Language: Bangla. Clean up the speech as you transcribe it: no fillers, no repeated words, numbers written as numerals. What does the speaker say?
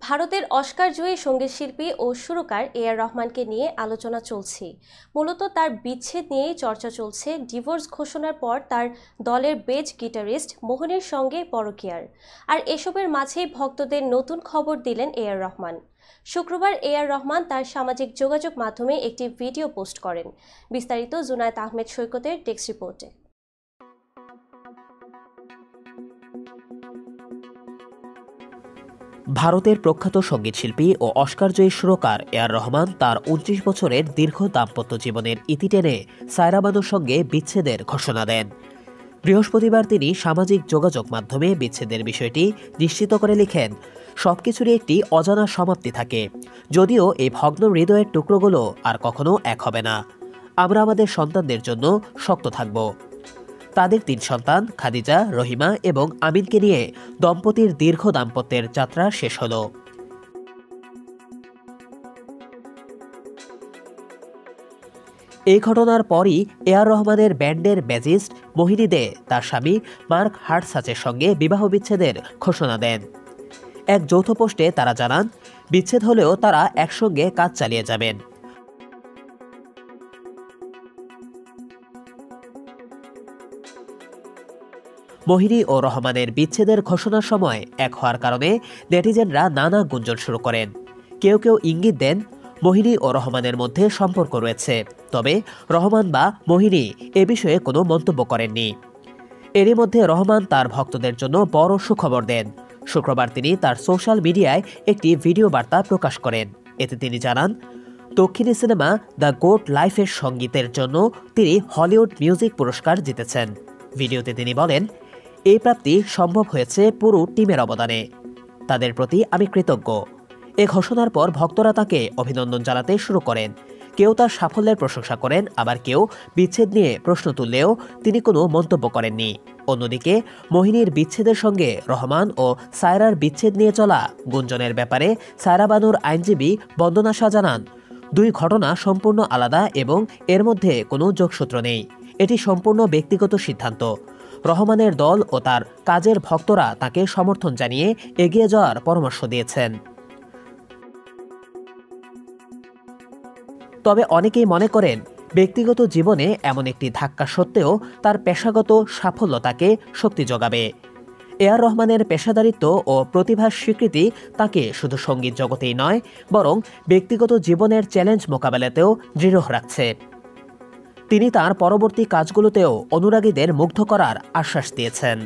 ভারতের অস্কারজয়ী সঙ্গীতশিল্পী ও সুরকার এ.আর রহমানকে নিয়ে আলোচনা চলছে। মূলত তার বিচ্ছেদ নিয়েই চর্চা চলছে ডিভোর্স ঘোষণার পর তার দলের বেজ গিটারিস্ট মোহনের সঙ্গে পরকীয়ার। আর এসবের মাঝেই ভক্তদের নতুন খবর দিলেন এ.আর রহমান। শুক্রবার এ.আর রহমান তার সামাজিক যোগাযোগ মাধ্যমে একটি ভিডিও পোস্ট করেন। বিস্তারিত জুনায়েদ আহমেদ সৈকতের ডেস্ক রিপোর্টে। ভারতের প্রখ্যাত সঙ্গীতশিল্পী ও অস্কারজয়ী সুরকার এ.আর রহমান তার ২৯ বছরের দীর্ঘ দাম্পত্য জীবনের ইতি টেনে সায়রা বানুর সঙ্গে বিচ্ছেদের ঘোষণা দেন। বৃহস্পতিবার তিনি সামাজিক যোগাযোগ মাধ্যমে বিচ্ছেদের বিষয়টি নিশ্চিত করে লিখেন, সবকিছুরই একটি অজানা সমাপ্তি থাকে, যদিও এই ভগ্ন হৃদয়ের টুকরোগুলো আর কখনো এক হবে না। আমরা আমাদের সন্তানদের জন্য শক্ত থাকব। তাদের ৩ সন্তান খাদিজা, রহিমা এবং আমিনকে নিয়ে দম্পতির দীর্ঘ দাম্পত্যের যাত্রা শেষ হল। এই ঘটনার পরই এ.আর রহমানের ব্যান্ডের ব্যাজিস্ট মোহিনী দে তার স্বামী মার্ক হার্টসাচের সঙ্গে বিবাহ বিচ্ছেদের ঘোষণা দেন। এক যৌথ পোস্টে তারা জানান, বিচ্ছেদ হলেও তারা একসঙ্গে কাজ চালিয়ে যাবেন। মোহিনী ও রহমানের বিচ্ছেদের ঘোষণার সময় এক হওয়ার কারণে নেটিজেনরা নানা গুঞ্জন শুরু করেন। কেউ কেউ ইঙ্গিত দেন মোহিনী ও রহমানের মধ্যে সম্পর্ক রয়েছে, তবে রহমান বা মোহিনী এ বিষয়ে কোনো মন্তব্য করেননি। এরই মধ্যে রহমান তার ভক্তদের জন্য বড় সুখবর দেন। শুক্রবার তিনি তার সোশ্যাল মিডিয়ায় একটি ভিডিও বার্তা প্রকাশ করেন। এতে তিনি জানান, দক্ষিণী সিনেমা দ্য গোট লাইফের সঙ্গীতের জন্য তিনি হলিউড মিউজিক পুরস্কার জিতেছেন। ভিডিওতে তিনি বলেন, এই প্রাপ্তি সম্ভব হয়েছে পুরো টিমের অবদানে। তাদের প্রতি আমি কৃতজ্ঞ। এ ঘোষণার পর ভক্তরা তাকে অভিনন্দন জানাতে শুরু করেন। কেউ তার সাফল্যের প্রশংসা করেন, আবার কেউ বিচ্ছেদ নিয়ে প্রশ্ন তুললেও তিনি কোনো মন্তব্য করেননি। অন্যদিকে মোহিনীর বিচ্ছেদের সঙ্গে রহমান ও সায়রার বিচ্ছেদ নিয়ে চলা গুঞ্জনের ব্যাপারে সায়রা বানুর আইনজীবী বন্দনা শাহ জানান, 2 ঘটনা সম্পূর্ণ আলাদা এবং এর মধ্যে কোনো যোগসূত্র নেই। এটি সম্পূর্ণ ব্যক্তিগত সিদ্ধান্ত। রহমানের দল ও তার কাজের ভক্তরা তাকে সমর্থন জানিয়ে এগিয়ে যাওয়ার পরামর্শ দিয়েছেন। তবে অনেকেই মনে করেন, ব্যক্তিগত জীবনে এমন একটি ধাক্কা সত্ত্বেও তার পেশাগত সাফল্য তাকে শক্তি যোগাবে। এ.আর রহমানের পেশাদারিত্ব ও প্রতিভার স্বীকৃতি তাকে শুধু সঙ্গীত জগতেই নয়, বরং ব্যক্তিগত জীবনের চ্যালেঞ্জ মোকাবেলাতেও দৃঢ় রাখছে। তিনি তার পরবর্তী কাজগুলোতেও অনুরাগীদের মুগ্ধ করার আশ্বাস দিয়েছেন।